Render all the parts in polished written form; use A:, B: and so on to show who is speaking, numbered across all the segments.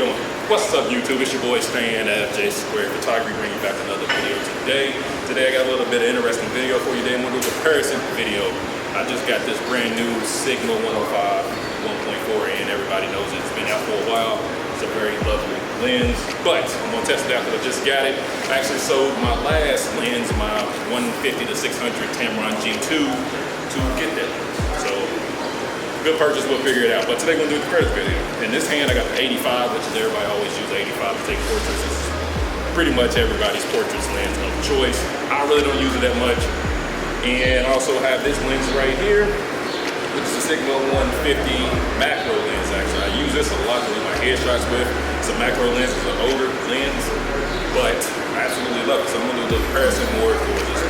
A: doing? What's up, YouTube? It's your boy Stan at J Square Photography, bringing you back another video today. Today I got a little bit of interesting video for you. Today I'm going to do a comparison video. I just got this brand new Sigma 105 1.4 in. Everybody knows it. It's been out for a while. It's a very lovely lens, but I'm going to test it out because I just got it. I actually sold my last lens, my 150 to 600 Tamron G2, to get that. So good purchase, we'll figure it out. But today we're gonna do the comparison video. In this hand, I got the 85, which is everybody always use 85 to take portraits. It's pretty much everybody's portraits lens of choice. I really don't use it that much. And I also have this lens right here, which is a Sigma 150 macro lens. Actually, I use this a lot to do my headshots with. It's a macro lens, it's an older lens, but I absolutely love it. So I'm gonna do a comparison more for this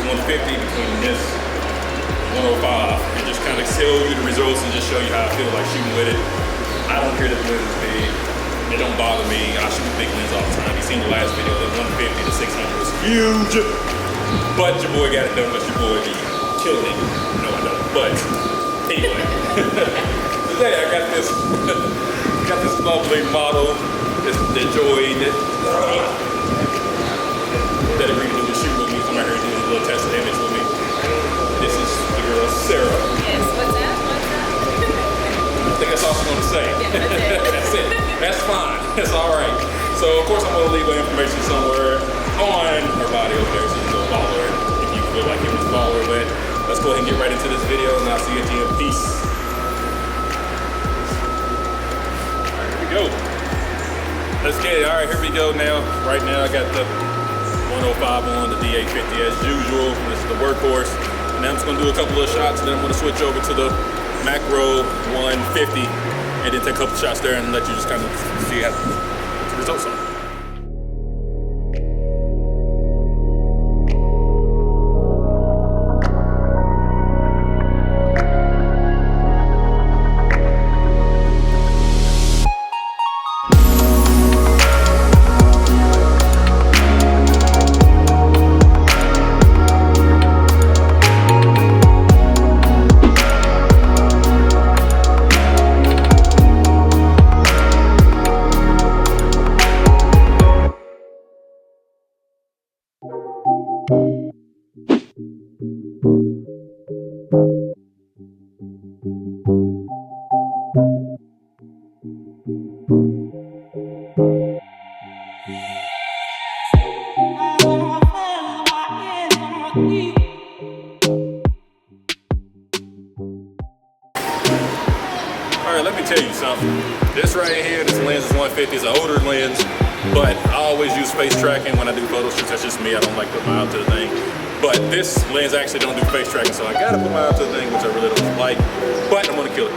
A: 150 between this 105 and just kind of show you the results and just show you how I feel like shooting with it. I don't care that the lens is big. It don't bother me. I shoot big lens all the time. You seen the last video, the 150 to 600 was huge. But your boy got it done, but your boy be killing it. No, I don't. But anyway, today I got this lovely model, this Joy that agreed to do the shoot with me. Come out here and do a little test image with me. This is the girl, Sarah.
B: Yes, what's that?
A: I think that's all I'm gonna say.
B: Yeah,
A: that's it. That's fine. That's all right. So, of course, I'm gonna leave the information somewhere on her body over there so you can go follow her if you feel like you want to follow her. But let's go ahead and get right into this video, and I'll see you at the end. Peace. All right, here we go. Let's get it. All right, here we go now. Right now, I got the 105 on, the D850 as usual. This is the workhorse. And I'm just gonna do a couple of shots, and then I'm gonna switch over to the macro 150 and then take a couple shots there and let you just kind of see how the results are. Alright, let me tell you something. This right here, this lens is 150, it's an older lens, but I always use face tracking when I do photo shoots. That's just me, I don't like putting my eye to the thing. But this lens actually don't do face tracking, so I gotta put my eye to the thing, which I really don't like, but I'm gonna kill it.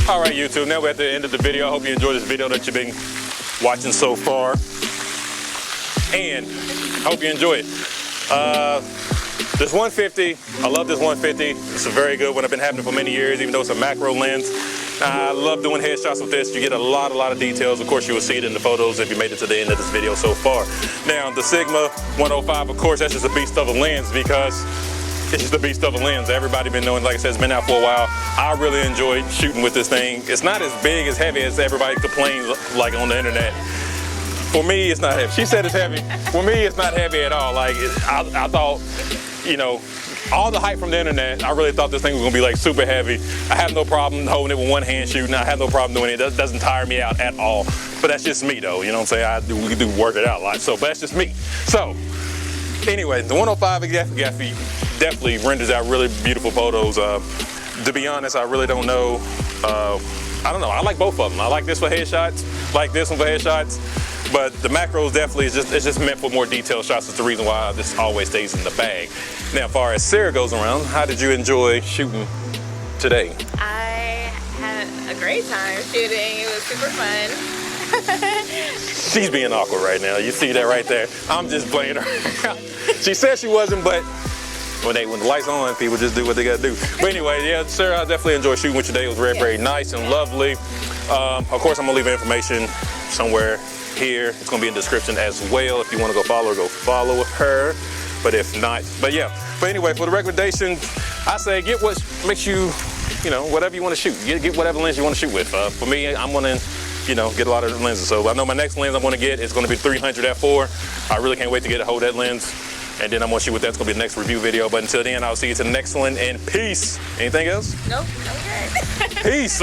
A: All right, YouTube, now we're at the end of the video. I hope you enjoyed this video that you've been watching so far. And I hope you enjoy it. This 150, I love this 150. It's a very good one. I've been having it for many years, even though it's a macro lens. I love doing headshots with this. You get a lot of details. Of course, you will see it in the photos if you made it to the end of this video so far. Now, the Sigma 105, of course, that's just a beast of a lens because it's just a beast of a lens. Everybody been knowing, like I said, it's been out for a while. I really enjoyed shooting with this thing. It's not as big, as heavy as everybody complains like on the internet. For me, it's not heavy. She said it's heavy. For me, it's not heavy at all. Like, I thought, you know, all the hype from the internet, I really thought this thing was gonna be like super heavy. I have no problem holding it with one hand shooting. I have no problem doing it. It doesn't tire me out at all. But that's just me though, you know what I'm saying? We do work it out a lot, but that's just me. So, anyway, the 105 definitely renders out really beautiful photos. To be honest, I really don't know. I don't know. I like both of them. I like this for headshots, like this one for headshots. But the macros definitely it's just meant for more detailed shots. It's the reason why this always stays in the bag. Now, as far as Sarah goes around, how did you enjoy shooting today?
B: I had a great time shooting. It was super fun.
A: She's being awkward right now. You see that right there. I'm just playing her. She said she wasn't, but when the lights on, people just do what they gotta do. But anyway, yeah, Sarah, I definitely enjoyed shooting with you today. It was very nice and lovely. Of course, I'm gonna leave information somewhere here. It's gonna be in the description as well. If you wanna go follow her. But if not, but anyway, for the recommendation, I say get what makes you, whatever you wanna shoot. Get whatever lens you wanna shoot with. For me, I'm gonna, get a lot of lenses. So I know my next lens I'm gonna get is gonna be 300 f4. I really can't wait to get a hold of that lens. And then I'm gonna shoot with that. It's gonna be the next review video. But until then, I'll see you to the next one, and peace. Anything else?
B: Nope, okay.
A: Peace.